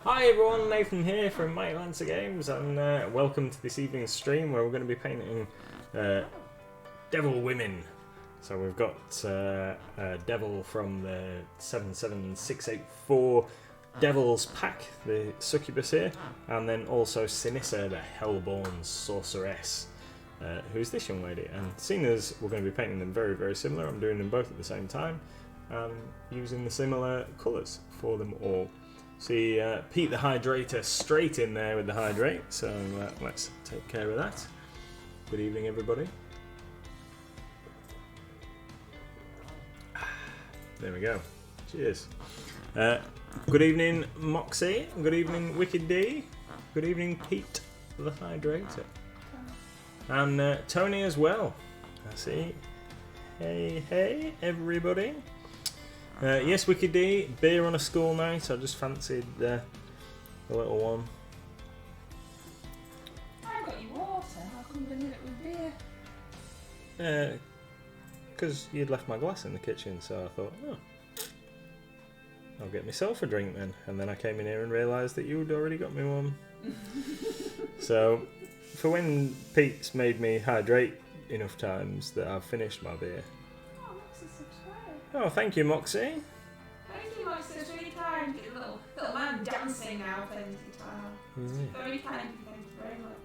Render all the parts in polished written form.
Hi everyone, Nathan here from Mighty Lancer Games, and welcome to this evening's stream where we're going to be painting Devil Women. So we've got Devil from the 77684 Devil's Pack, the succubus here, and then also Sinissa, the Hellborn Sorceress, who's this young lady. And seeing as we're going to be painting them very, very similar, I'm doing them both at the same time, and using the similar colours for them all. See Pete the Hydrator straight in there with the hydrate, so let's take care of that. Good evening everybody. There we go. Cheers. Good evening Moxie, good evening Wicked D, good evening Pete the Hydrator. And Tony as well. I see. Hey everybody. Yes, Wicked D, beer on a school night. I just fancied the little one. I got you water. How come you didn't it with beer? Because you'd left my glass in the kitchen, so I thought, oh, I'll get myself a drink then. And then I came in here and realised that you'd already got me one. So, for when Pete's made me hydrate enough times that I've finished my beer. Oh, Moxie's subscribed. Oh, thank you, Moxie. Thank you, Moxie. It's really kind. Little man dancing now playing his guitar. Very kind. Thank you very much.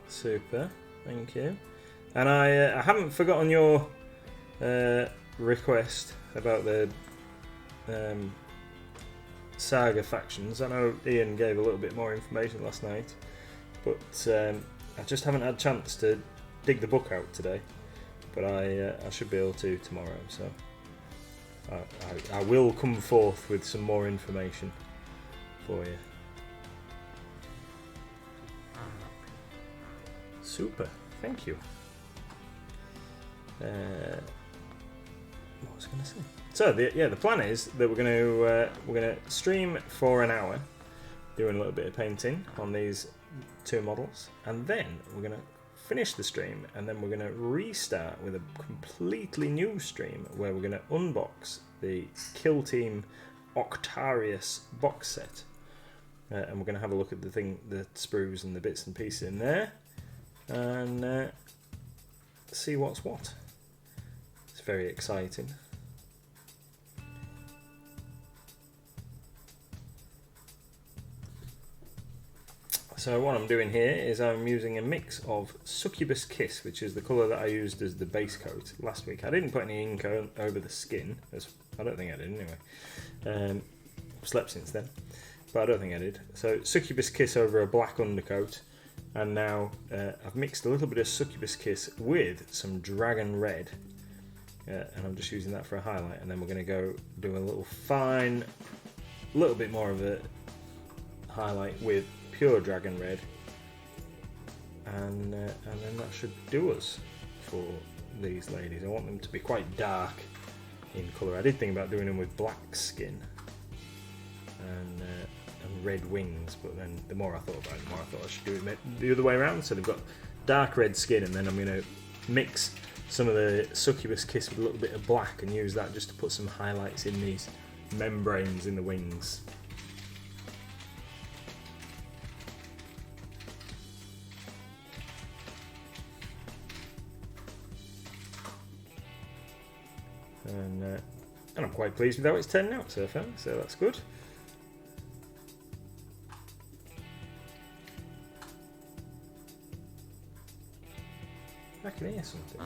Super, thank you. And I haven't forgotten your request about the Saga factions. I know Ian gave a little bit more information last night, but I just haven't had a chance to dig the book out today. But I should be able to tomorrow, so I will come forth with some more information for you. Super, thank you. What was I going to say? So the plan is that we're going to stream for an hour, doing a little bit of painting on these two models, and then we're going to finish the stream, and then we're going to restart with a completely new stream where we're going to unbox the Kill Team Octarius box set, and we're going to have a look at the sprues and the bits and pieces in there, and see what's what. It's very exciting. So what I'm doing here is I'm using a mix of Succubus Kiss, which is the colour that I used as the base coat last week. I didn't put any ink over the skin, I don't think I did anyway. I've slept since then, but I don't think I did. So Succubus Kiss over a black undercoat, and now I've mixed a little bit of Succubus Kiss with some Dragon Red, and I'm just using that for a highlight, and then we're going to go do a little bit more of a highlight with pure Dragon Red, and then that should do us for these ladies. I want them to be quite dark in colour. I did think about doing them with black skin and red wings, but then the more I thought about it, the more I thought I should do it the other way around. So they've got dark red skin, and then I'm going to mix some of the Succubus Kiss with a little bit of black and use that just to put some highlights in these membranes in the wings. And I'm quite pleased with how it's turned out so far, so that's good. I can hear something.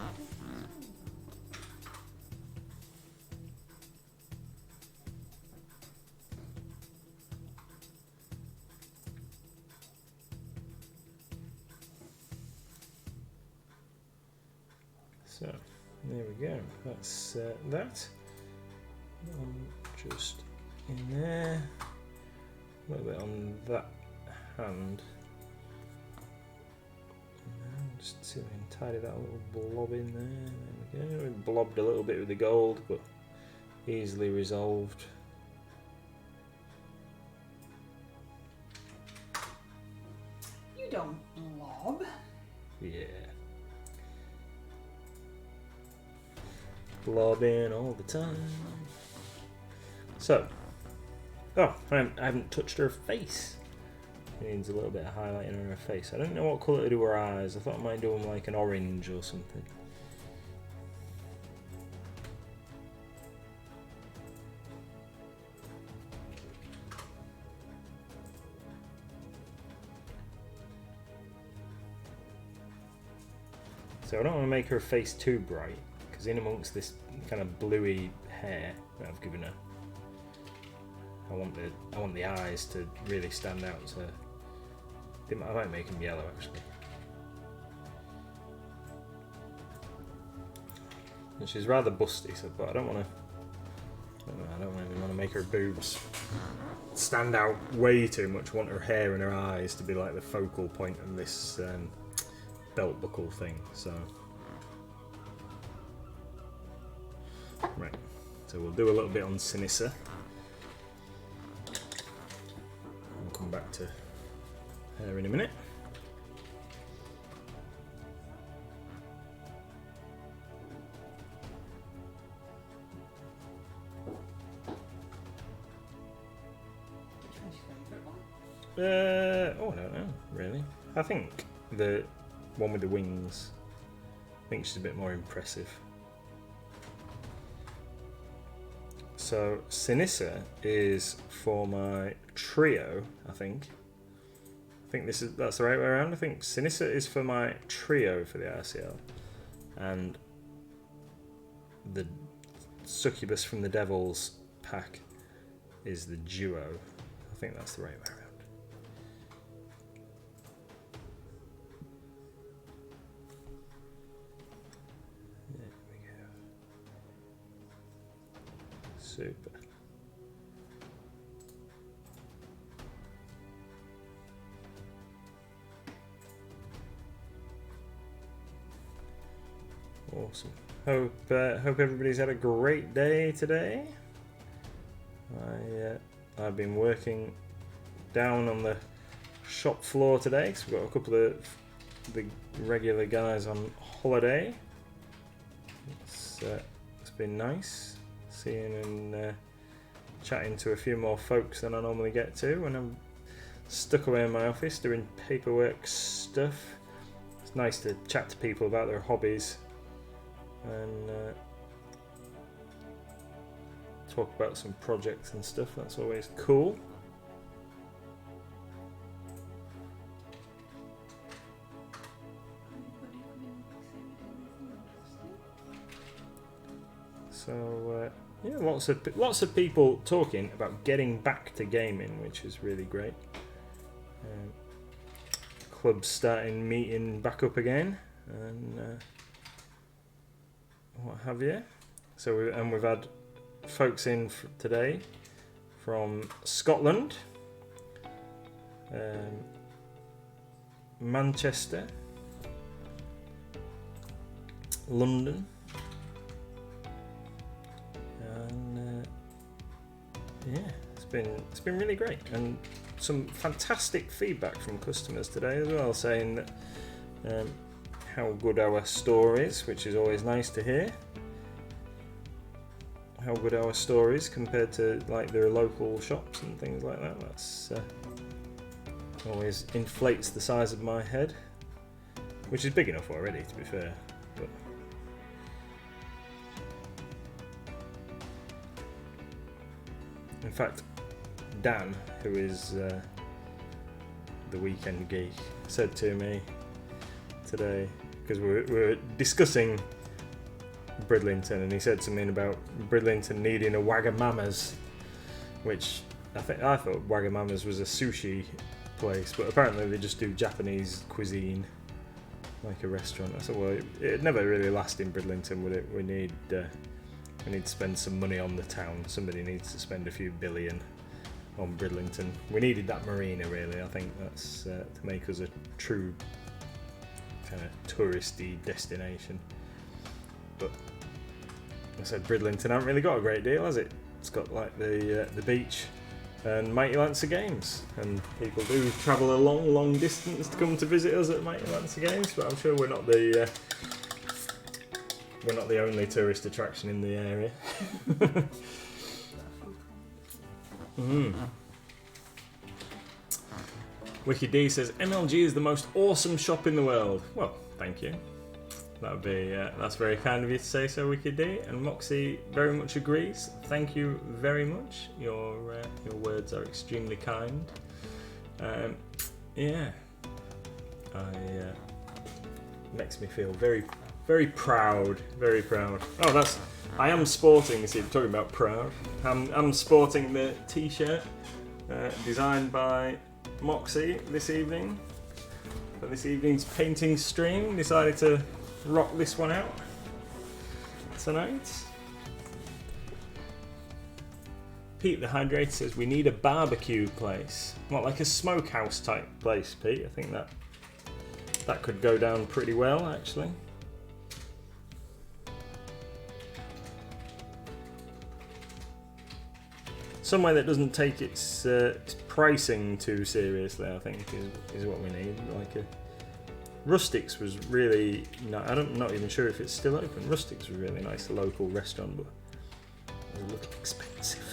So, there we go. That's that. Just in there. A little bit on that hand. Just see if we can tidy that little blob in there. There we go. We blobbed a little bit with the gold, but easily resolved. You don't blob. Yeah. Blobbing all the time. So, Oh, I haven't touched her face. She needs a little bit of highlighting on her face. I don't know what colour to do her eyes. I thought I might do them like an orange or something. So I don't want to make her face too bright, because in amongst this kind of bluey hair that I've given her, I want the eyes to really stand out. So I might make them yellow actually. And she's rather busty, so but I don't want to. I don't really want to make her boobs stand out way too much. I want her hair and her eyes to be like the focal point of this belt buckle thing. So right, so we'll do a little bit on Sinissa. We'll come back to her in a minute. Oh, I don't know, really. I think the one with the wings, I think she's a bit more impressive. So Sinissa is for my trio, I think. That's the right way around. I think Sinissa is for my trio for the RCL, and the Succubus from the Devils pack is the duo. I think that's the right way around. There we go. Super. Awesome. Hope everybody's had a great day today. I've been working down on the shop floor today, so we've got a couple of the regular guys on holiday. It's been nice seeing and chatting to a few more folks than I normally get to when I'm stuck away in my office doing paperwork stuff. It's nice to chat to people about their hobbies and talk about some projects and stuff. That's always cool. So yeah, lots of people talking about getting back to gaming, which is really great. Clubs starting meeting back up again and what have you. So we've had folks in today from Scotland, Manchester, London, and yeah, it's been really great, and some fantastic feedback from customers today as well, saying that how good our store is, which is always nice to hear. How good our store is compared to like their local shops and things like that. That's always inflates the size of my head, which is big enough already, to be fair. But in fact, Dan, who is the weekend geek, said to me today, because we were discussing Bridlington, and he said something about Bridlington needing a Wagamama's, which I thought Wagamama's was a sushi place, but apparently they just do Japanese cuisine, like a restaurant. I thought, well, it'd never really last in Bridlington, would it? We need to spend some money on the town. Somebody needs to spend a few billion on Bridlington. We needed that marina, really. I think that's to make us a true kind of touristy destination. But I said Bridlington hasn't really got a great deal, has it? It's got like the beach and Mighty Lancer Games, and people do travel a long distance to come to visit us at Mighty Lancer Games. But I'm sure we're not the only tourist attraction in the area. Wicked D says MLG is the most awesome shop in the world. Well, thank you. That would be that's very kind of you to say so, Wicked D. And Moxie very much agrees. Thank you very much. Your words are extremely kind. Yeah, makes me feel very, very proud. Very proud. Oh, I am sporting. You see, I'm talking about proud. I'm sporting the T-shirt designed by Moxie this evening. For this evening's painting stream, decided to rock this one out tonight. Pete the Hydrator says we need a barbecue place. What, like a smokehouse type place, Pete? I think that could go down pretty well, actually. Somewhere that doesn't take its pricing too seriously, I think, is what we need. Like Rustics was really, I'm not even sure if it's still open. Rustics was a really nice local restaurant, but it was a little expensive.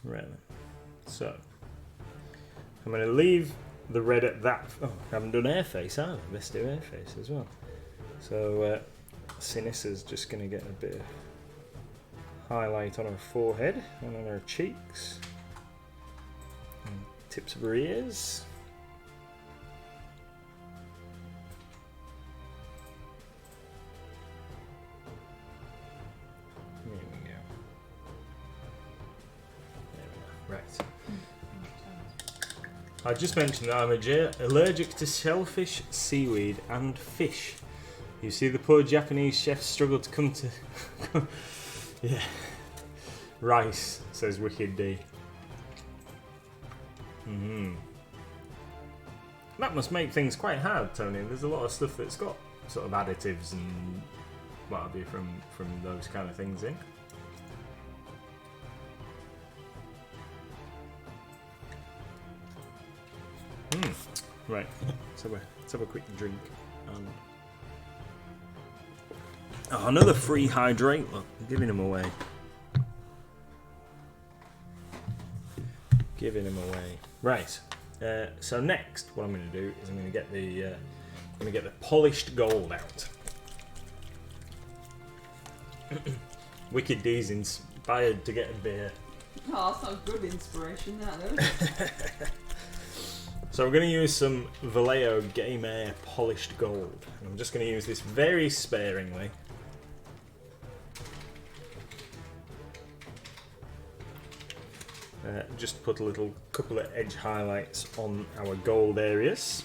Right then. So, I'm going to leave the red at that. Oh, I haven't done air face, have I? Best do air face as well. So, Sinissa's just going to get a bit of highlight on her forehead and on her cheeks. And tips of her ears. Right. I just mentioned that I'm allergic to shellfish, seaweed and fish. You see the poor Japanese chef struggle to come to... yeah. Rice, says Wicked D. That must make things quite hard, Tony. There's a lot of stuff that's got sort of additives and what have you from those kind of things in. Right, let's have a quick drink. Oh, another free hydrate. Look, I'm giving them away. Giving them away. Right. So next, what I'm going to do is I'm going to get the polished gold out. Wicked D's inspired to get a beer. Oh, that's not good inspiration, that though. So we're going to use some Vallejo Game Air polished gold. I'm just going to use this very sparingly. Just put a couple of edge highlights on our gold areas.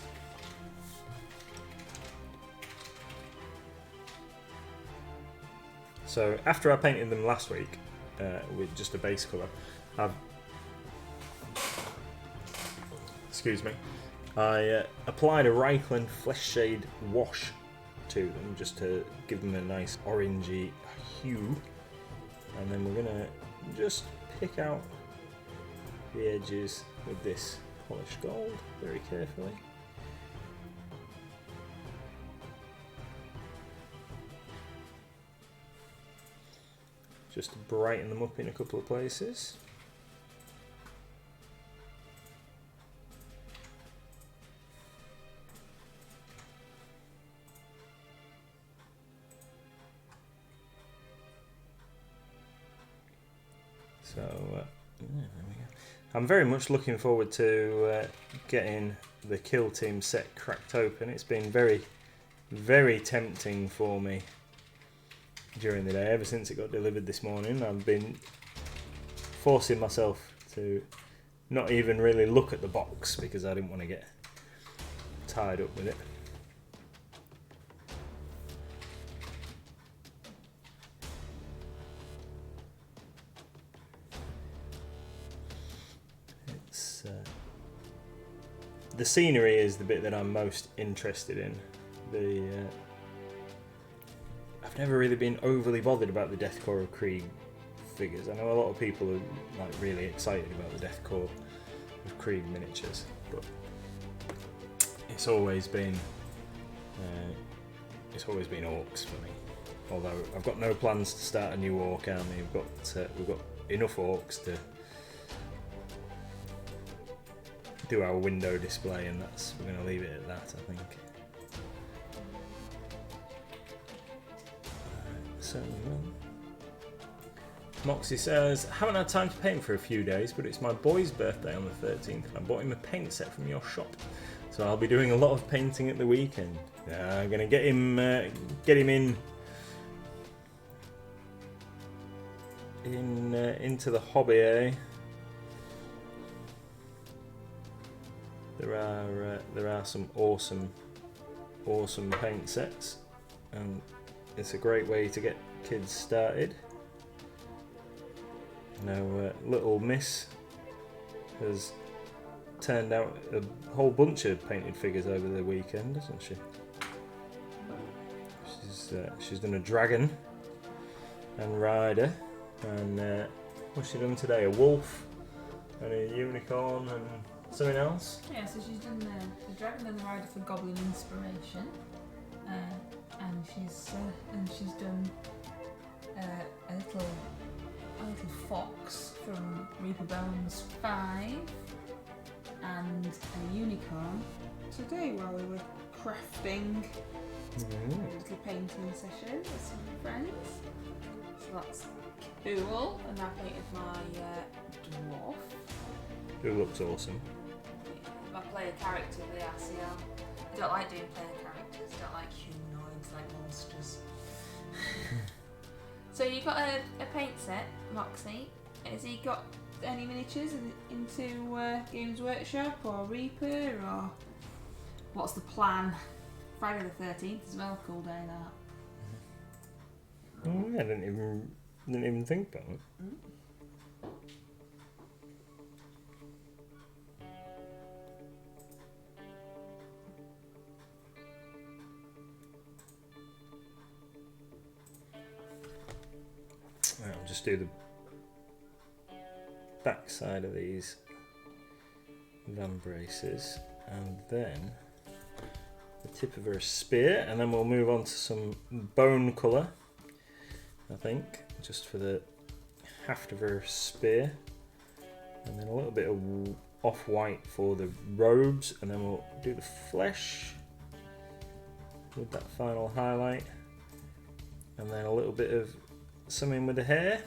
So after I painted them last week with just a base colour, I applied a Reichland Flesh Shade wash to them just to give them a nice orangey hue, and then we're gonna just pick out the edges with this polished gold very carefully. Just to brighten them up in a couple of places. So, there we go. I'm very much looking forward to getting the kill team set cracked open. It's been very, very tempting for me during the day. Ever since it got delivered this morning, I've been forcing myself to not even really look at the box because I didn't want to get tied up with it. the scenery is the bit that I'm most interested in. I've never really been overly bothered about the deathcore of Krieg figures. I know a lot of people are like really excited about the deathcore of Krieg miniatures, but it's always been orcs for me. Although I've got no plans to start a new orc army. We've got enough orcs to do our window display, and we're going to leave it at that, I think. Certainly will. Moxie says, haven't had time to paint for a few days, but it's my boy's birthday on the 13th. I bought him a paint set from your shop, so I'll be doing a lot of painting at the weekend. I'm going to get him into the hobby, eh? There are some awesome paint sets, and it's a great way to get kids started. Now, little Miss has turned out a whole bunch of painted figures over the weekend, hasn't she? She's done a dragon and rider, and what's she done today? A wolf and a unicorn and something else. Yeah, so she's done the dragon and the rider for Goblin Inspiration, and she's done a little fox from Reaper Bones 5 and a unicorn today while we were crafting a little painting session with some friends. So that's cool. And I painted my dwarf. Who looks awesome. I play a character with the RCL. I don't like doing player characters. I don't like humanoids like monsters. So you've got a paint set, Moxie. Has he got any miniatures into Games Workshop or Reaper, or what's the plan? Friday the 13th as well, cool day that. Oh, yeah, I didn't even think about it. Right, I'll just do the back side of these van braces, and then the tip of her spear, and then we'll move on to some bone colour, I think, just for the haft of her spear, and then a little bit of off-white for the robes, and then we'll do the flesh with that final highlight, and then a little bit of something with the hair.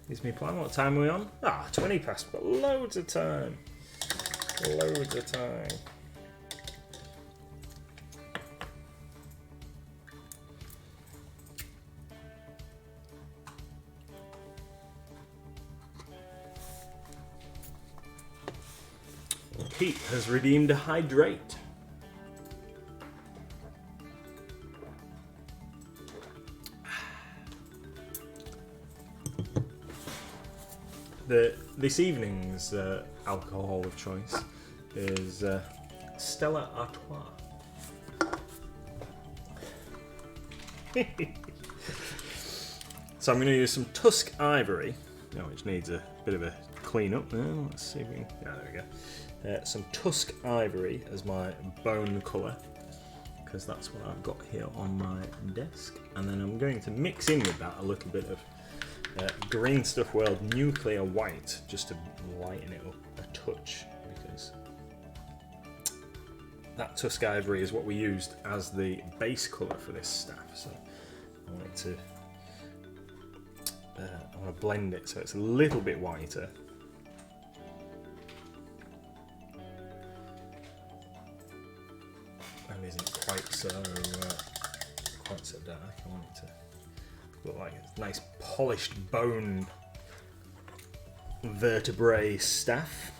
Is me plan. What time are we on? 20 past, but loads of time. Loads of time. Pete has redeemed a Hydrate. This evening's alcohol of choice is Stella Artois. So I'm going to use some Tusk Ivory, which needs a bit of a clean up. Let's see if we can. There we go. Some Tusk Ivory as my bone colour, because that's what I've got here on my desk. And then I'm going to mix in with that a little bit of Green Stuff World Nuclear White, just to lighten it up a touch, because that Tusk Ivory is what we used as the base colour for this staff. So I want it to, I want to blend it so it's a little bit whiter. And isn't quite so dark. I want it to look like a nice polished bone vertebrae staff.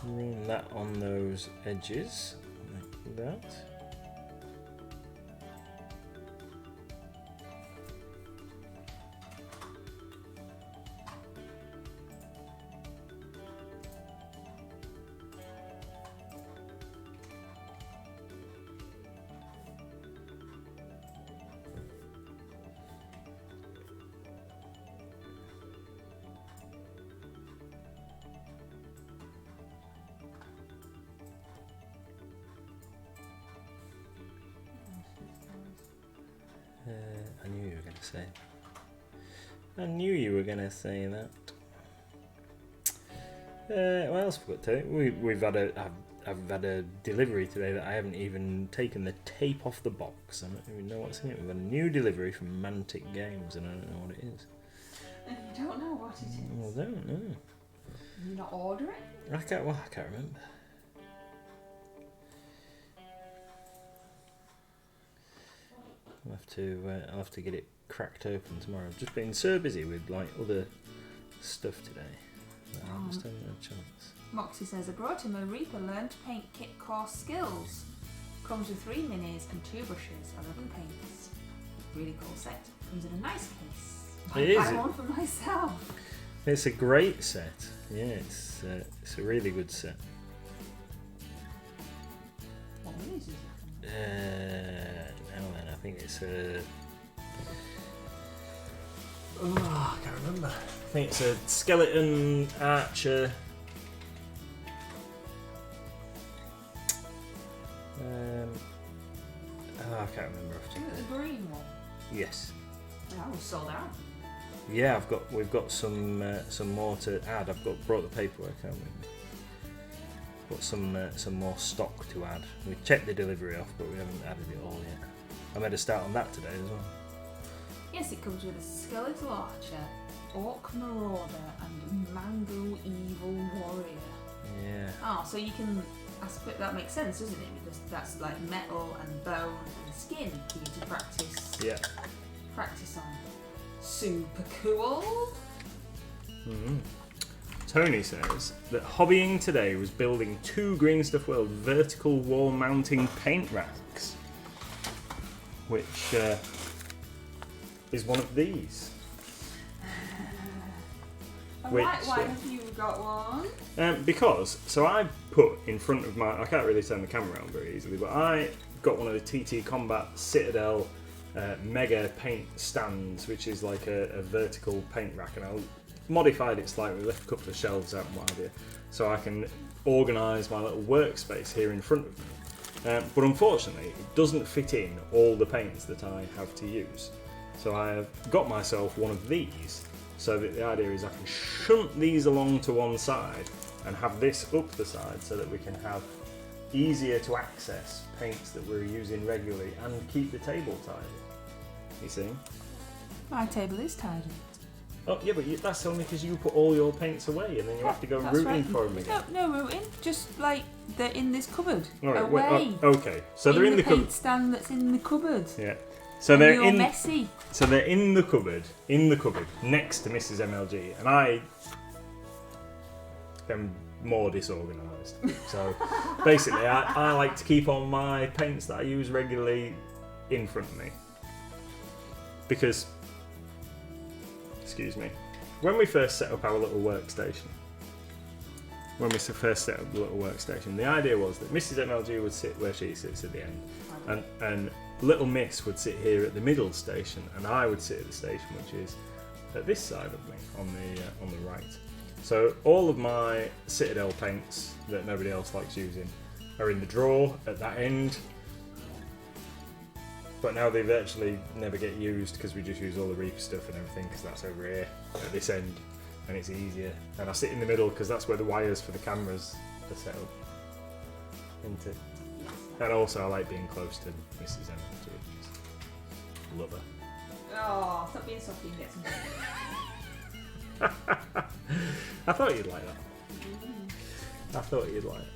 Run that on those edges, like that. I knew you were going to say. I knew you were going to say that. What else have we got today? We've had I've had a delivery today that I haven't even taken the tape off the box. I don't even know what's in it. We've had a new delivery from Mantic Games, and I don't know what it is. And you don't know what it is? I don't know. You're not ordering? I can't remember. I'll have to get it cracked open tomorrow. I've just been so busy with like other stuff today that I just haven't had a chance. Moxie says, I brought him a Reaper Learn to Paint Kit Course Skills. Comes with 3 minis and 2 brushes, 11 paints. Really cool set. Comes in a nice case. It is. I buy one for myself. It's a great set. Yeah, it's a really good set. What minis is it? Now then, I think it's a. Oh, I can't remember. I think it's a skeleton archer. I can't remember. Is it the green one? Yes. That was sold out. Yeah, we've got some more to add. Brought the paperwork out with me. Got some more stock to add. We checked the delivery off, but we haven't added it all yet. I made a start on that today as well. Yes, it comes with a skeletal archer, orc marauder, and mango evil warrior. Yeah. Oh, so you can. I suppose that makes sense, doesn't it? Because that's like metal and bone and skin for you to practice. Yeah. Practice on. Super cool. Mm-hmm. Tony says that hobbying today was building 2 Green Stuff World vertical wall mounting paint racks, which is one of these. Why have you got one? Because I put in front of I can't really turn the camera around very easily, but I got one of the TT Combat Citadel mega paint stands, which is like a vertical paint rack, and I modified it slightly, left a couple of shelves out and what have you, so I can organise my little workspace here in front of me. But unfortunately, it doesn't fit in all the paints that I have to use. So I have got myself one of these, so that the idea is I can shunt these along to one side and have this up the side so that we can have easier to access paints that we're using regularly and keep the table tidy. You see? My table is tidy. Oh yeah, but that's only because you put all your paints away and then you have to go rooting for them again. No rooting. Just like they're in this cupboard. All right, away. Okay, so they're in the cupboard. Paint stand that's in the cupboard. Yeah. So and they're you're messy. So they're in the cupboard next to Mrs. MLG, and I am more disorganised. So basically, I like to keep all my paints that I use regularly in front of me because. Excuse me. When we first set up our little workstation, the idea was that Mrs. MLG would sit where she sits at the end, and Little Miss would sit here at the middle station, and I would sit at the station which is at this side of me on the right. So all of my Citadel paints that nobody else likes using are in the drawer at that end. But now they virtually never get used because we just use all the Reaper stuff and everything because that's over here at this end and it's easier. And I sit in the middle because that's where the wires for the cameras are set up into. And also I like being close to Mrs. MLG. Love her. Oh, stop being soft and get some. I thought you'd like that. I thought you'd like it.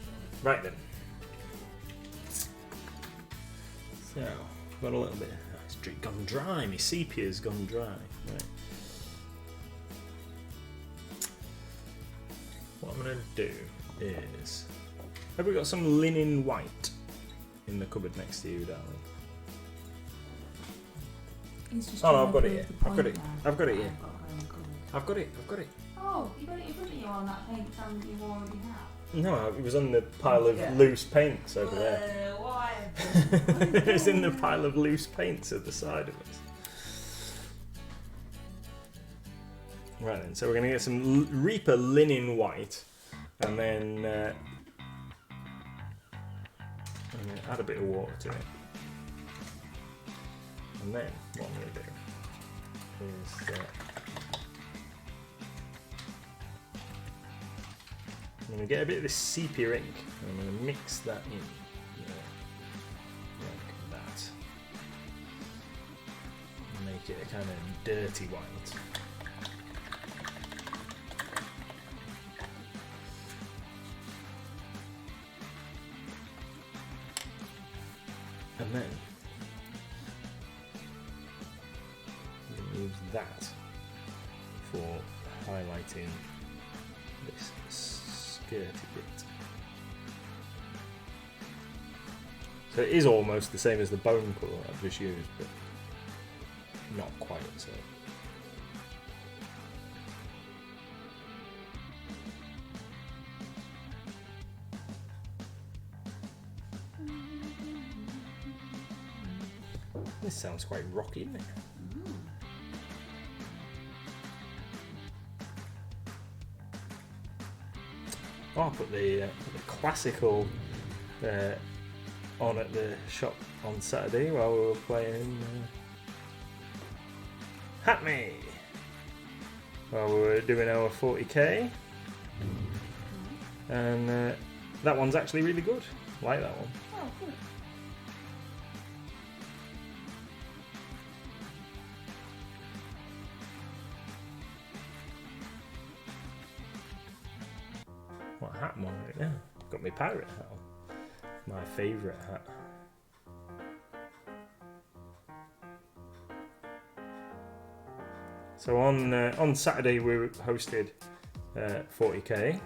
Right then. So. Got a little bit. It's gone dry. My sepia's gone dry. Right. What I'm gonna do is... Have we got some linen white in the cupboard next to you, darling? He's just Oh, no, trying I've got to it prove here. the I've got point it. now. I've got it here. I've got her in the cupboard. I've got it. I've got it. Oh, you got it in front of you on that paint stand that you already have? No, it was on the pile of Yeah. loose paints over there. Why? It's in the pile of loose paints at the side of us. Right then, so we're going to get some Reaper linen white, and then I'm going to add a bit of water to it. And then what I'm going to do is I'm going to get a bit of this sepia ink, and I'm going to mix that in. Like that. Make it a kind of dirty white. And then I'm going to use that for highlighting this skirty bit. So it is almost the same as the bone colour I've just used, but not quite so. This sounds quite rocky, isn't it? Oh, I put the classical on at the shop on Saturday while we were playing Hackney. While we were doing our 40k. And that one's actually really good. I like that one. Oh, good. What hat am I wearing now? Got my pirate hat on. My favourite hat. So on Saturday we hosted 40k,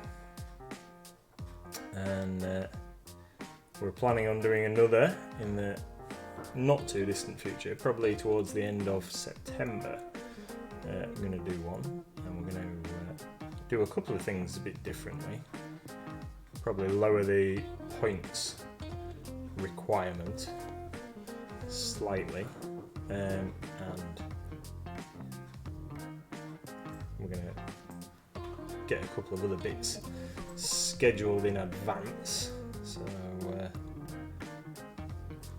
and we're planning on doing another in the not too distant future, probably towards the end of September. I'm going to do one, and we're going to do a couple of things a bit differently. Probably lower the points requirement slightly, and we're going to get a couple of other bits scheduled in advance. So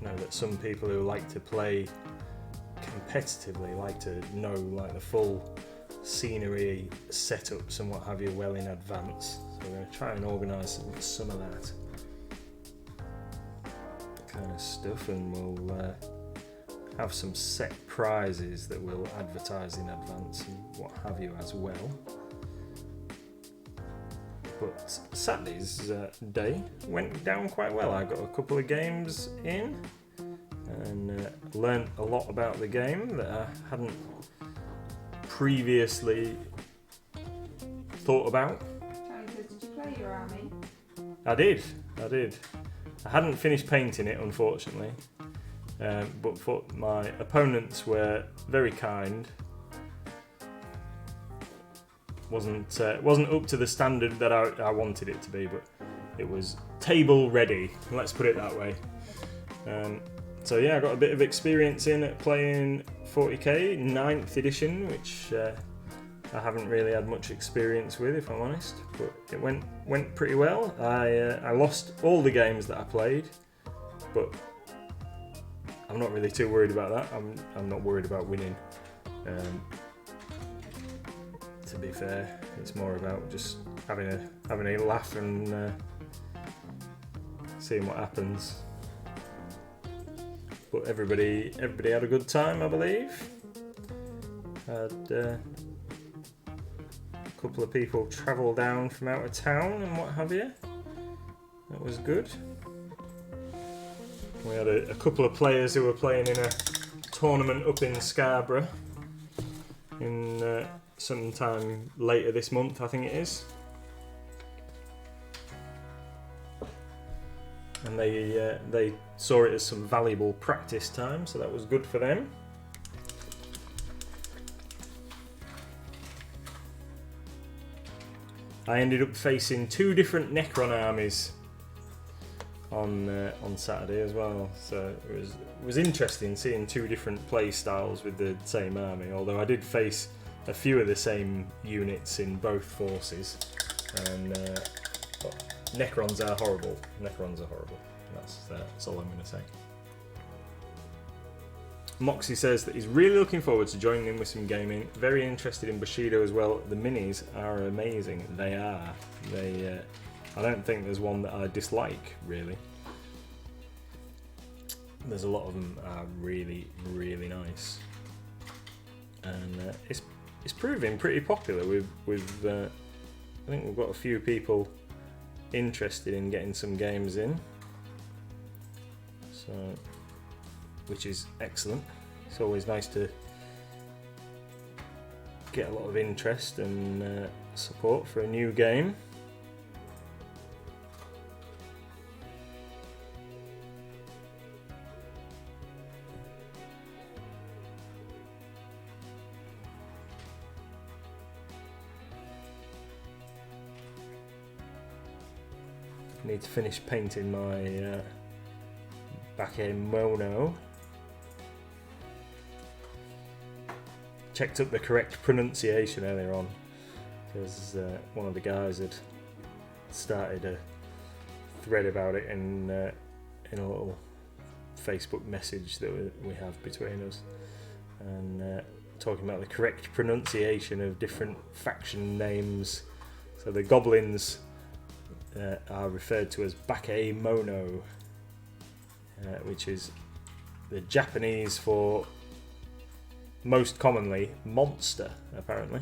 know that some people who like to play competitively like to know like the full scenery setups and what have you well in advance. So we're going to try and organise some of that kind of stuff, and we'll have some set prizes that we'll advertise in advance and what have you as well. But Saturday's day went down quite well. I got a couple of games in and learned a lot about the game that I hadn't previously thought about. Did you play your army? I did. I hadn't finished painting it, unfortunately, but my opponents were very kind. Wasn't up to the standard that I wanted it to be, but it was table ready, let's put it that way. So yeah, I got a bit of experience in at playing 40k 9th edition, which I haven't really had much experience with, if I'm honest, but it went pretty well. I lost all the games that I played, but I'm not really too worried about that. I'm not worried about winning. To be fair, it's more about just having a laugh and seeing what happens. But everybody had a good time, I believe. Had a couple of people travel down from out of town and what have you. That was good. We had a couple of players who were playing in a tournament up in Scarborough in sometime later this month, I think it is. and they saw it as some valuable practice time, so that was good for them. I ended up facing 2 different Necron armies on Saturday as well, so it was interesting seeing 2 different play styles with the same army. Although I did face a few of the same units in both forces, and Necrons are horrible. Necrons are horrible. That's all I'm going to say. Moxie says that he's really looking forward to joining in with some gaming. Very interested in Bushido as well. The minis are amazing. They are. I don't think there's one that I dislike, really. There's a lot of them are really, really nice, and it's proving pretty popular. With I think we've got a few people interested in getting some games in, so which is excellent. It's always nice to get a lot of interest and support for a new game. I need to finish painting my Bakemono. Checked up the correct pronunciation earlier on, because one of the guys had started a thread about it in a little Facebook message that we have between us, and talking about the correct pronunciation of different faction names. So the goblins are referred to as Bakemono, which is the Japanese for, most commonly, monster, apparently,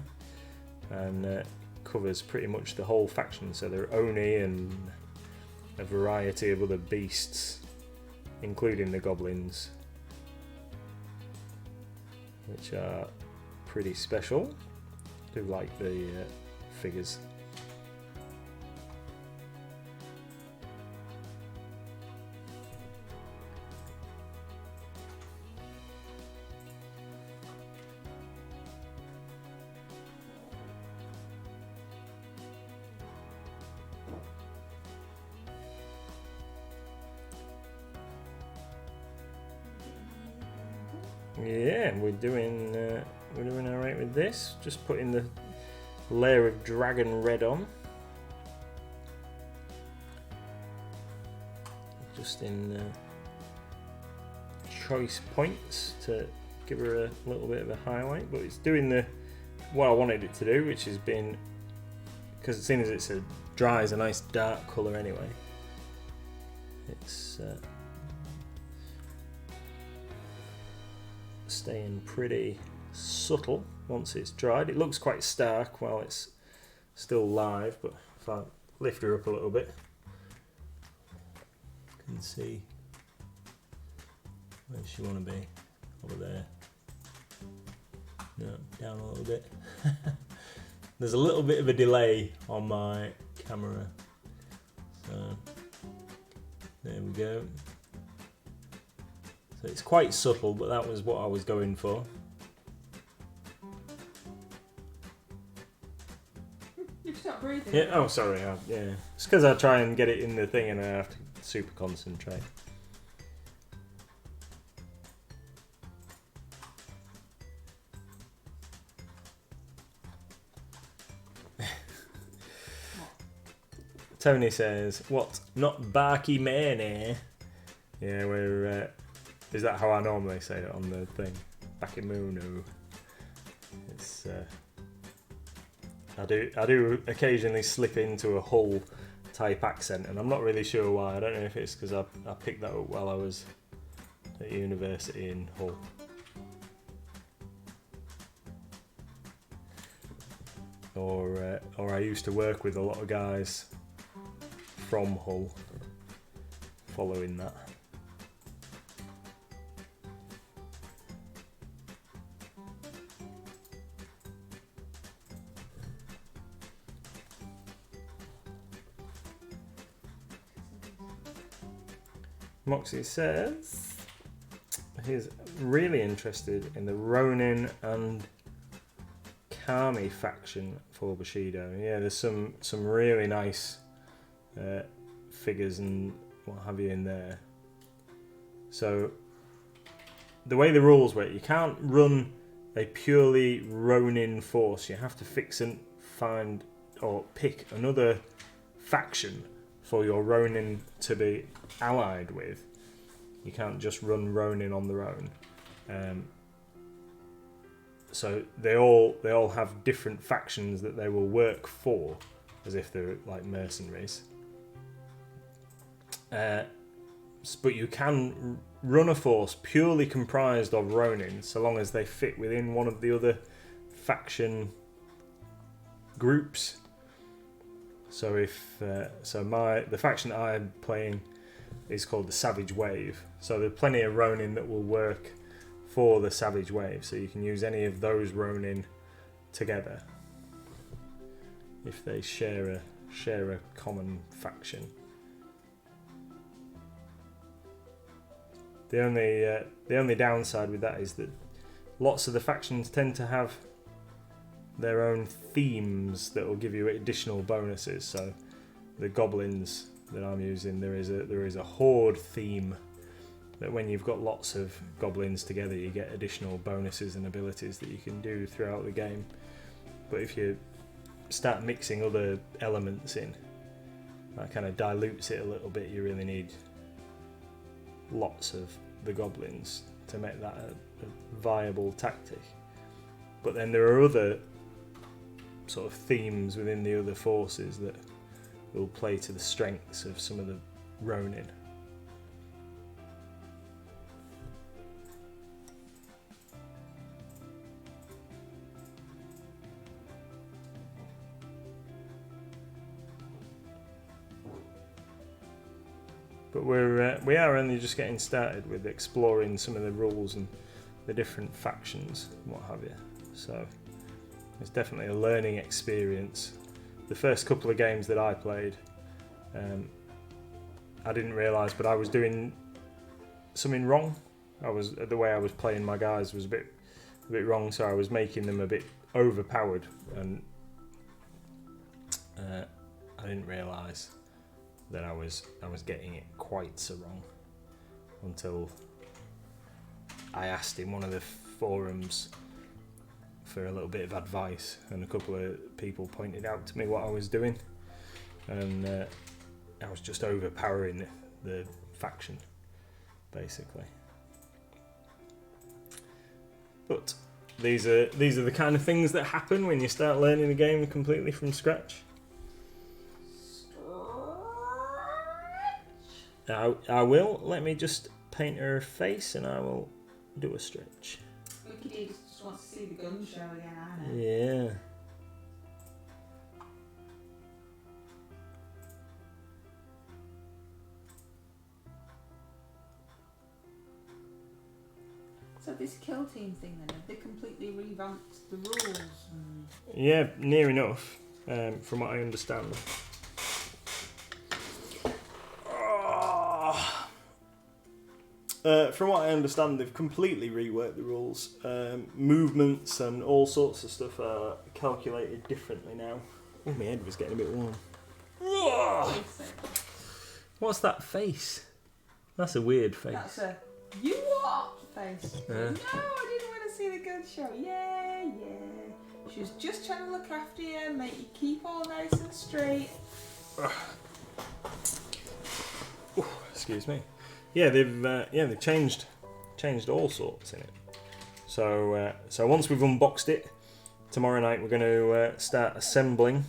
and covers pretty much the whole faction. So there are Oni and a variety of other beasts, including the goblins, which are pretty special. I do like the figures. Yeah, we're doing alright with this. Just putting the layer of dragon red on, just in choice points to give her a little bit of a highlight. But it's doing what I wanted it to do, which has been, because as soon as it's dry as a nice dark colour anyway, it's staying pretty subtle once it's dried. It looks quite stark while it's still live, but if I lift her up a little bit, you can see where she want to be. Over there. No, down a little bit. There's a little bit of a delay on my camera, so there we go. So it's quite subtle, but that was what I was going for. You stop breathing. Yeah. Oh, sorry. Yeah. It's because I try and get it in the thing, and I have to super concentrate. Tony says, "What? Not Barky Man, eh?" Yeah, we're. Is that how I normally say it on the thing? Bakemono. It's. I do occasionally slip into a Hull type accent, and I'm not really sure why. I don't know if it's because I picked that up while I was at university in Hull. Or I used to work with a lot of guys from Hull following that. Moxie says he's really interested in the Ronin and Kami faction for Bushido. Yeah, there's some really nice figures and what have you in there. So the way the rules work, you can't run a purely Ronin force. You have to fix and find or pick another faction for your Ronin to be allied with. You can't just run Ronin on their own. So they all have different factions that they will work for, as if they're like mercenaries. But you can run a force purely comprised of Ronin, so long as they fit within one of the other faction groups. So the faction that I'm playing is called the Savage Wave. So there's plenty of Ronin that will work for the Savage Wave. So you can use any of those Ronin together if they share a common faction. The only downside with that is that lots of the factions tend to have their own themes that will give you additional bonuses. So the goblins that I'm using, there is a horde theme that when you've got lots of goblins together, you get additional bonuses and abilities that you can do throughout the game. But if you start mixing other elements in, that kind of dilutes it a little bit. You really need lots of the goblins to make that a viable tactic. But then there are other sort of themes within the other forces that will play to the strengths of some of the Ronin. But we are only just getting started with exploring some of the rules and the different factions and what have you. So it's definitely a learning experience. The first couple of games that I played, I didn't realise, but I was doing something wrong. The way I was playing my guys was a bit wrong, so I was making them a bit overpowered, and I didn't realise that I was getting it quite so wrong until I asked in one of the forums for a little bit of advice, and a couple of people pointed out to me what I was doing, and I was just overpowering the faction basically. But these are the kind of things that happen when you start learning a game completely from scratch. I will. Let me just paint her face and I will do a stretch. Wiki just wants to see the gun show again, Yeah. So this kill team thing then, have they completely revamped the rules? Yeah, near enough, from what I understand. From what I understand, they've completely reworked the rules. Movements and all sorts of stuff are calculated differently now. Oh, my head was getting a bit warm. What's that face? That's a weird face. That's a you what face. No, I didn't want to see the gun show. Yeah. She was just trying to look after you, make you keep all nice and straight. Excuse me. Yeah, they've changed all sorts in it. So once we've unboxed it, tomorrow night we're going to start assembling,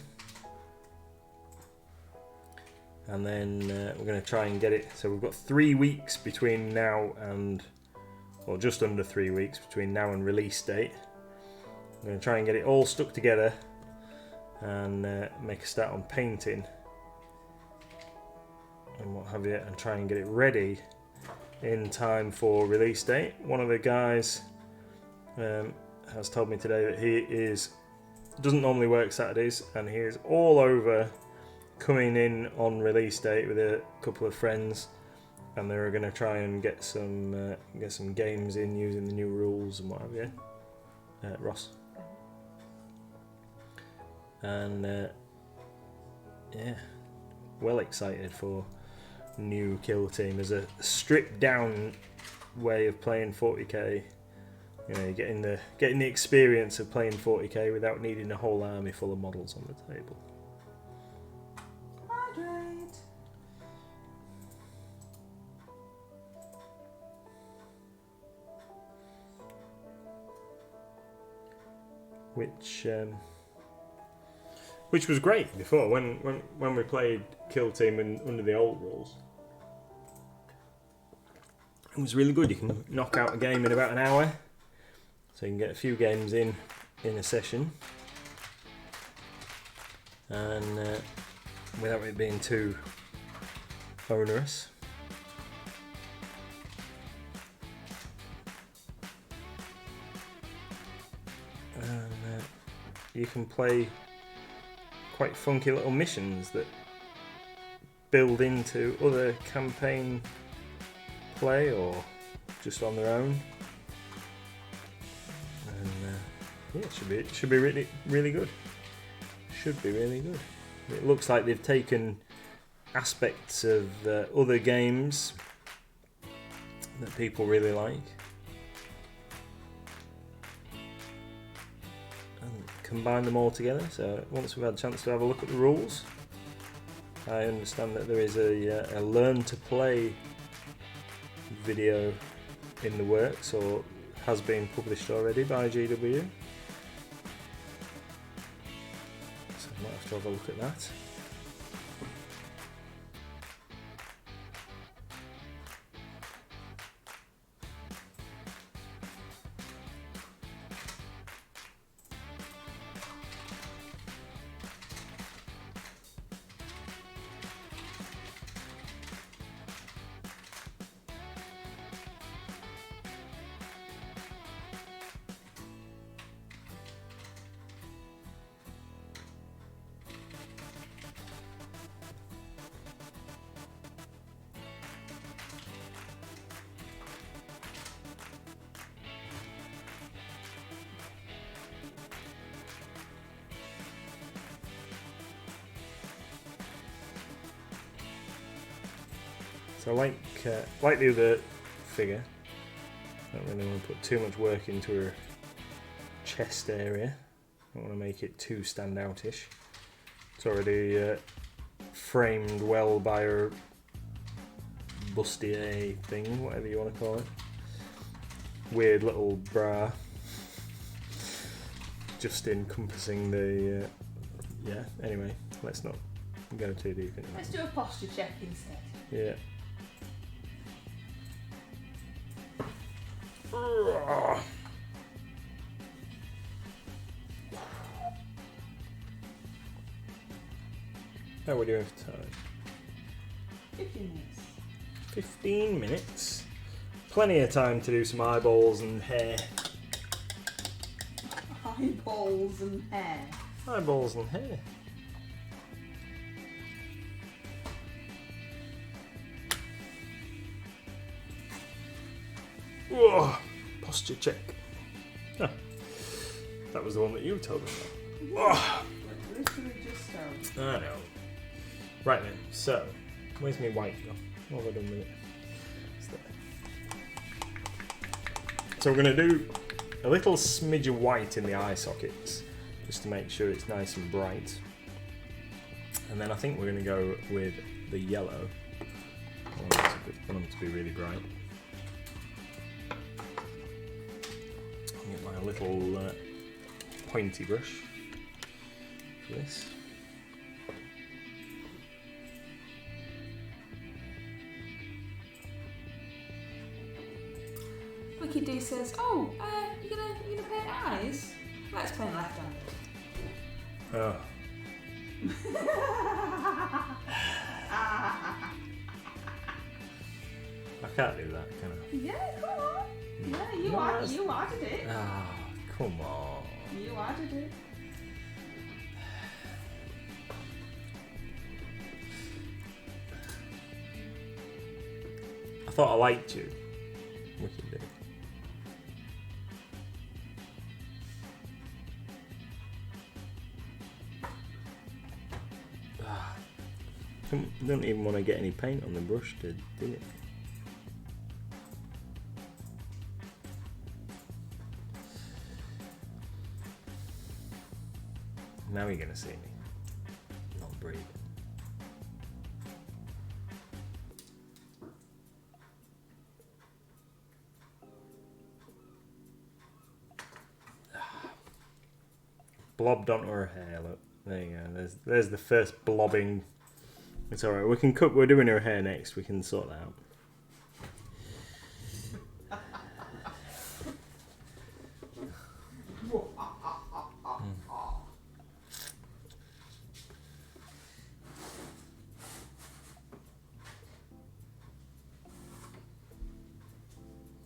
and then we're going to try and get it. So we've got 3 weeks between now and, or just under 3 weeks between now and release date. I'm going to try and get it all stuck together and make a start on painting and what have you, and try and get it ready in time for release date. One of the guys has told me today that he doesn't normally work Saturdays, and he is all over coming in on release date with a couple of friends and they're going to try and get some games in using the new rules and what have you. Ross. And yeah, well excited for new Kill Team as a stripped down way of playing 40k. You know, you're getting the experience of playing 40k without needing a whole army full of models on the table. Hydrate. Which was great before when we played Kill Team under the old rules. It was really good. You can knock out a game in about an hour, so you can get a few games in a session, and without it being too onerous. And you can play quite funky little missions that build into other campaign play or just on their own, and yeah, it should be really really good. Should be really good. It looks like they've taken aspects of other games that people really like and combine them all together. So once we've had a chance to have a look at the rules, I understand that there is a learn to play video in the works, or has been published already by GW. So I might have to have a look at that. So like the other figure, I don't really want to put too much work into her chest area. I don't want to make it too standoutish. It's already framed well by her bustier thing, whatever you want to call it. Weird little bra, just encompassing the yeah. Anyway, let's not go too deep into Let's that. do a posture check instead. Yeah. How are we doing for time? 15 minutes. 15 minutes. Plenty of time to do some eyeballs and hair. Eyeballs and hair. Eyeballs and hair. Whoa, posture check. Huh. That was the one that you told me about. Oh. Literally just so. I know. Right then, so, where's my white gone? What have I done with it? It's there. So we're going to do a little smidge of white in the eye sockets, just to make sure it's nice and bright. And then I think we're going to go with the yellow. I want them to be really bright. I'll get my little pointy brush for this. Wiki D says, "Oh, you're gonna paint eyes? Let's paint left-handed." Oh. I can't do that, can I? Yeah, come on. Yeah, No, you added it. Ah, come on. You added it. thought I liked you. Wicked dude. Don't even want to get any paint on the brush, do you? Now you're going to see me. Not breathing. Blobbed onto her hair, look. There you go. There's the first blobbing. It's alright, we can cook. We're doing her hair next, we can sort that out.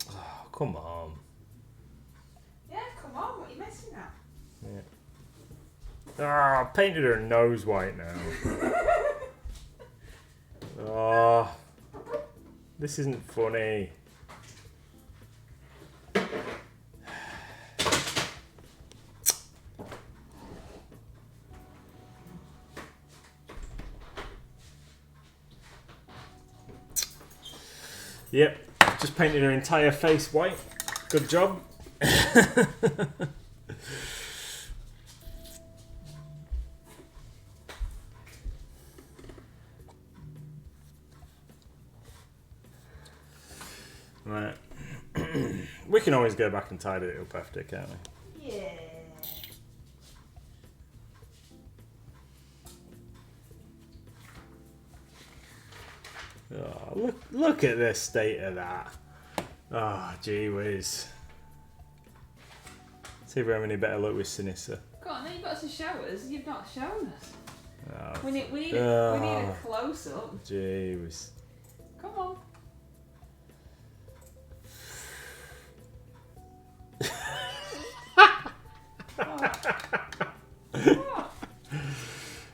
Oh, come on. Yeah, come on, what are you messing at? Yeah. Ah, I painted her nose white now. Oh, this isn't funny. Yep, just painted her entire face white. Good job. Right. We can always go back and tidy it up after, can't we? Yeah. Oh, look at the state of that. Oh, gee whiz. See if we have any better luck with Sinissa. Go on, then you've got to show us. You've not shown us. Oh, We need a close up. gee whiz. Come on.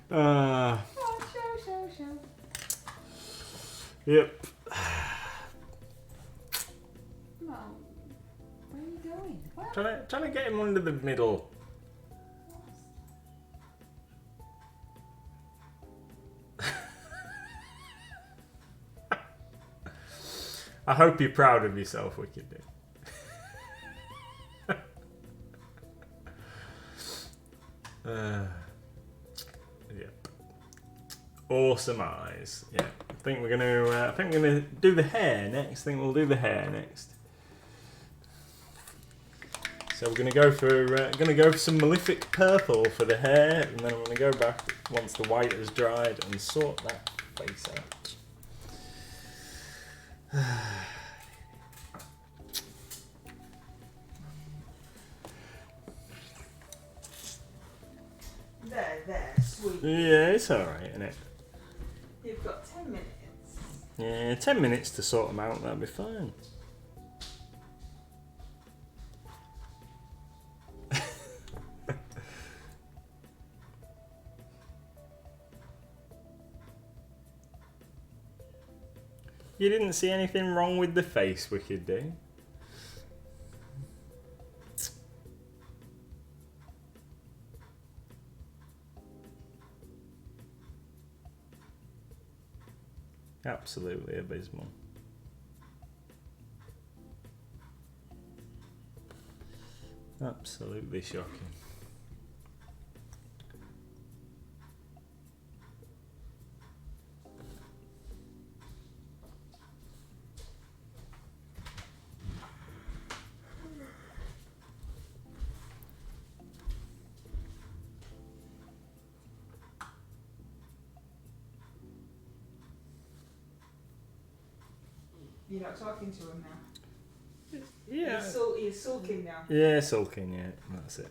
Ah. Oh, show. Yep. Well, where are you going? What? Trying to get him under the middle. I hope you're proud of yourself, Wicked Dude. Yep. Awesome eyes. Yeah. I think we're gonna do the hair next. I think we'll do the hair next. So we're gonna go for some Malefic purple for the hair, and then I'm gonna go back once the white has dried and sort that face out. There, sweet. Yeah, it's alright, isn't it? You've got 10 minutes. Yeah, 10 minutes to sort them out, that'll be fine. You didn't see anything wrong with the face, Wicked Dude? Absolutely abysmal. Absolutely shocking. You're not talking to him now. Yeah. He's sulking now. Yeah, sulking, yeah, that's it.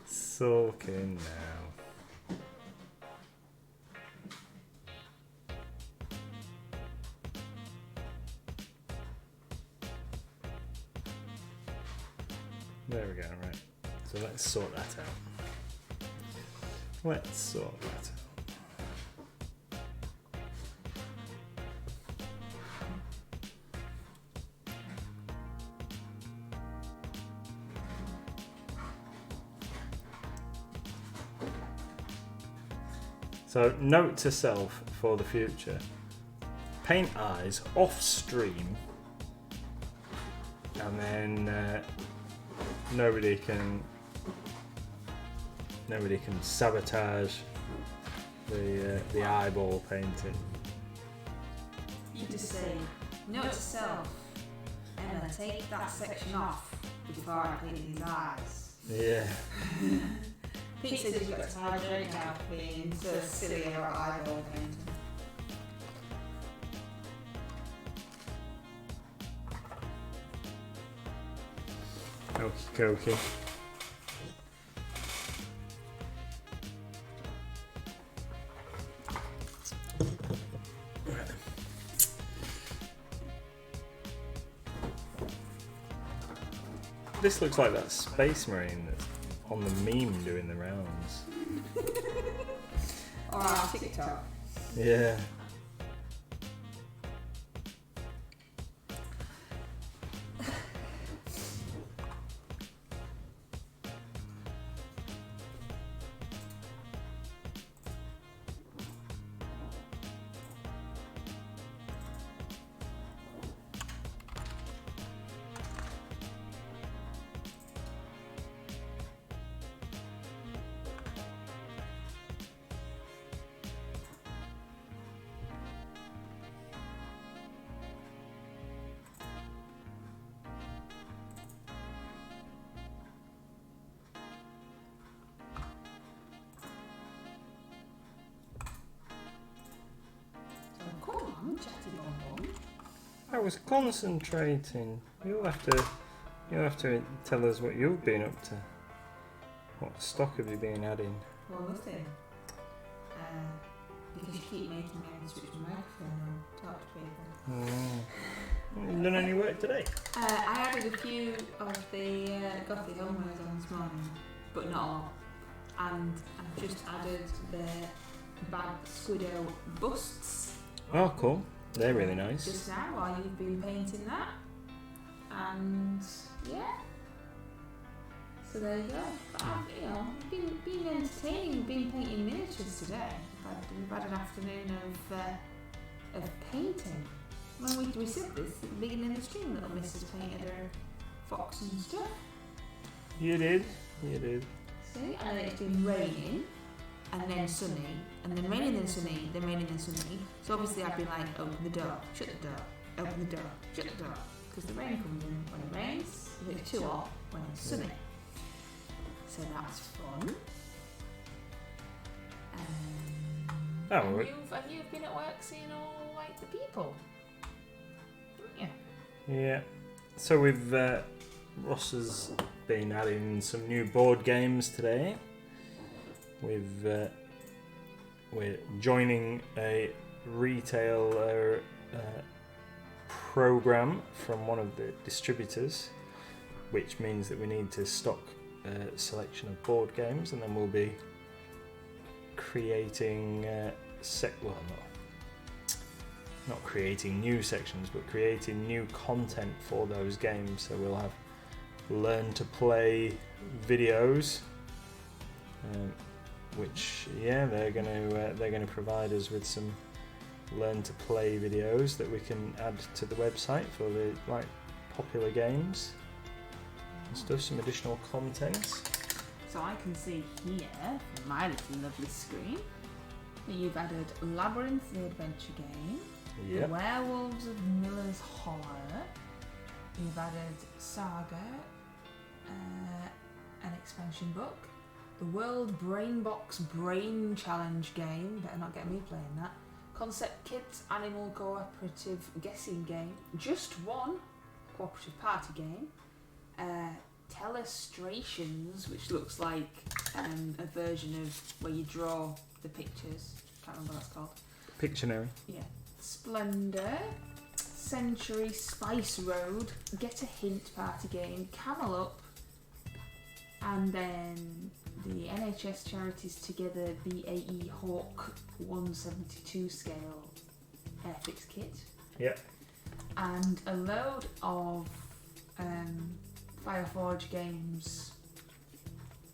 Sulking now. There we go, right. So let's sort that out. Let's sort that out. So, note to self for the future: paint eyes off stream, and then nobody can sabotage the eyeball painting. You just say, note to self, Emma, take that section off before I paint these eyes. Yeah. Pete says you've got to hydrate now for being so silly about eyeball painting. Okie dokie. This looks like that space marine that's on the meme doing the rounds. Or on TikTok. Yeah. Come on, chatty bonbon. I was concentrating. You'll have to tell us what you've been up to. What stock have you been adding? Well, nothing. Because you keep making me have to switch my microphone and talk to people. Have you done any work today? I added a few of the Gothic homewares on this morning, but not a lot. And I've just added the bag Squiddo busts Oh, cool. They're really nice. just now while you've been painting that. And yeah. So there you go. But I've, been entertaining, been painting miniatures today. We've had an afternoon of painting. When we said this at the beginning of the stream, little Mrs. painted her fox and stuff. You did. See? And then it's been raining, and then sunny, and then raining, then sunny, then raining, then sunny. So obviously I've been like, open the door, shut the door, open the door, shut the door. Because the rain comes in when it rains, if it's too hot, when it's sunny. So that's fun. Oh, And you've been at work seeing all like the people, haven't you? yeah. So Ross has been adding some new board games today. We're joining a retailer program from one of the distributors, which means that we need to stock a selection of board games, and then we'll be creating not creating new sections, but creating new content for those games. So we'll have learn to play videos, which they're going to provide us with some learn to play videos that we can add to the website for the popular games and stuff. Some additional content. So I can see here, from my little lovely screen, that you've added Labyrinth, the adventure game, Yep. The Werewolves of Miller's Hollow, you've added Saga, an expansion book, the World Brainbox Brain Challenge game, better not get me playing that, Concept Kids Animal Cooperative Guessing Game, Just One Cooperative Party Game, Telestrations, which looks like a version of where you draw the pictures. Can't remember what that's called. Pictionary. Yeah. Splendor, Century, Spice Road, Get a Hint Party Game, Camel Up, And then the NHS Charities Together BAE Hawk 172 scale Airfix kit. Yep. And a load of Fireforge Games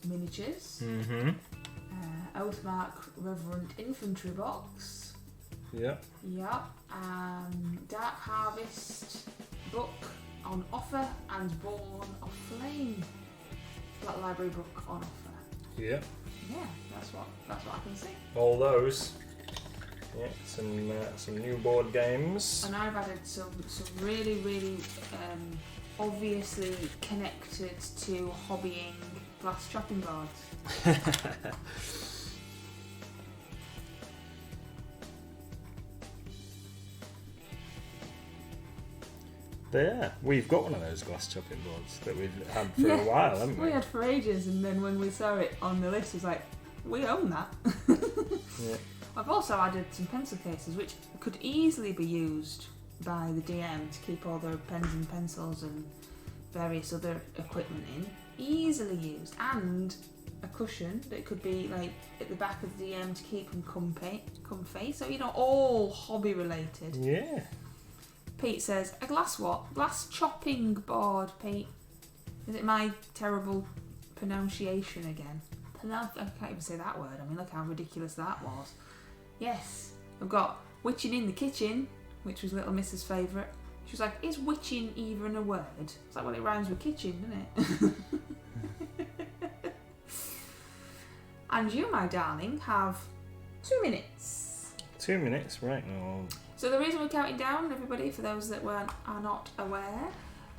miniatures. Mm-hmm. Oathmark Reverend Infantry box. Yep. Yep. Dark Harvest book on offer and Born of Flame Black Library book on offer. Yep. Yeah, that's what I can see. All those. Yeah, some new board games. And I've added some really obviously connected to hobbying glass chopping boards. Yeah, we've got one of those glass chopping boards that we've had for a while, haven't we? We had for ages, and then when we saw it on the list, it was like, we own that. Yeah. I've also added some pencil cases, which could easily be used by the DM to keep all their pens and pencils and various other equipment in. Easily used. And a cushion that could be like at the back of the DM to keep them comfy. So, all hobby related. Yeah. Pete says, a glass what? Glass chopping board, Pete. Is it my terrible pronunciation again? I can't even say that word. I mean, look how ridiculous that was. Yes, I've got witching in the kitchen, which was little Miss's favourite. She was like, is witching even a word? It's like, well, it rhymes with kitchen, doesn't it? And you, my darling, have 2 minutes. 2 minutes, right now. So the reason we're counting down, everybody, for those that are not aware,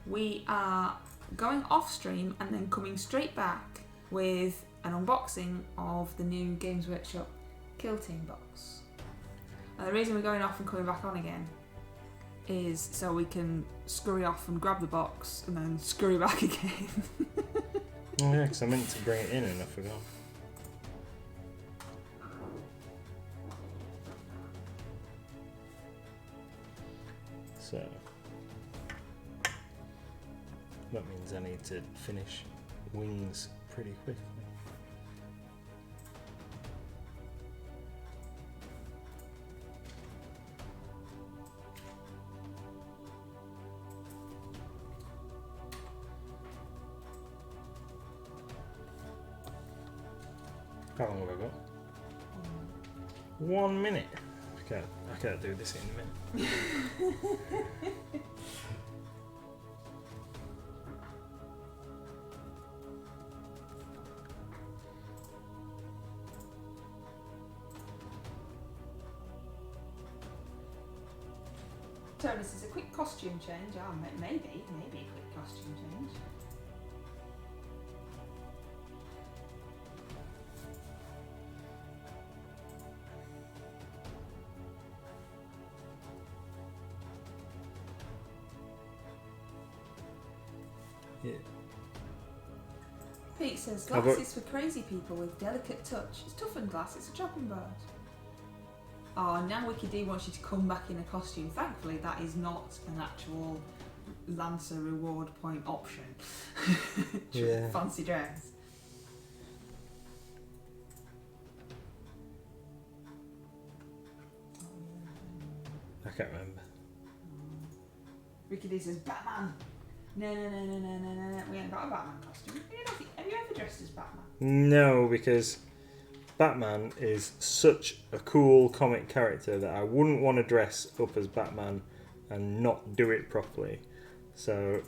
we are going off stream and then coming straight back with an unboxing of the new Games Workshop Kilting box. And the reason we're going off and coming back on again is so we can scurry off and grab the box and then scurry back again. Oh yeah, because I meant to bring it in and I forgot. So that means I need to finish Wings pretty quickly. How long have I got? 1 minute. I can't do this in a minute. So this is a quick costume change. Oh, maybe a quick costume change. Yeah. Pete says glass is for crazy people with delicate touch. It's toughened glass, it's a chopping board. Oh, now Wiki D wants you to come back in a costume. Thankfully, that is not an actual Lancer reward point option. Yeah. Fancy dress. I can't remember. Ricky D says Batman. No. We ain't got a Batman costume. Have you ever dressed as Batman? No, because Batman is such a cool comic character that I wouldn't want to dress up as Batman and not do it properly. So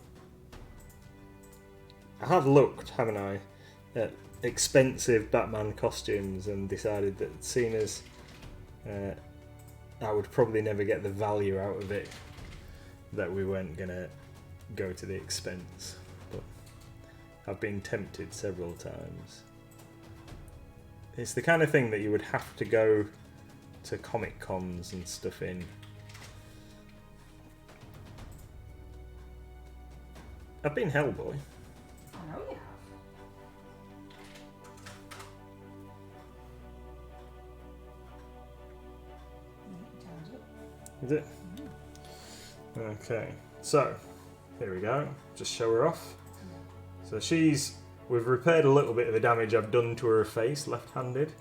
I have looked, haven't I, at expensive Batman costumes and decided that seeing as I would probably never get the value out of it, that we weren't going to go to the expense. But I've been tempted several times. It's the kind of thing that you would have to go to comic cons and stuff in. I've been Hellboy. I know you have. Time's up. Is it? Okay, so here we go. Just show her off. So she's we've repaired a little bit of the damage I've done to her face, left-handed.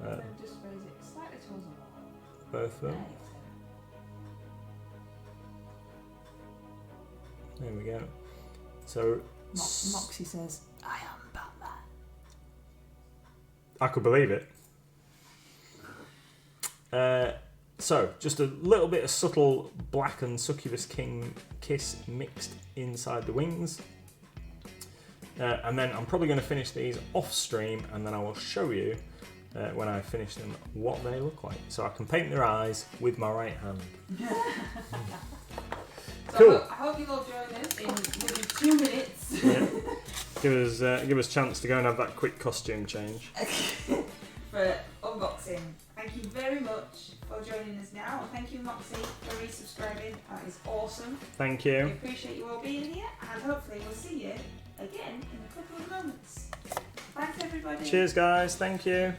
And just raise it slightly towards the wall. Both of them. There we go. So Moxie says, I am Batman. I could believe it. So just a little bit of subtle black and succubus king kiss mixed inside the wings. And then I'm probably going to finish these off stream, and then I will show you when I finish them what they look like. So I can paint their eyes with my right hand. So Cool. I hope you'll all join us in maybe 2 minutes. Yeah. Give us a chance to go and have that quick costume change. For unboxing. Thank you very much for joining us now, and thank you, Moxie, for resubscribing. That is awesome. Thank We you. appreciate you all being here, and hopefully we'll see you again in a couple of moments. Thanks, everybody. Cheers, guys. Thank you.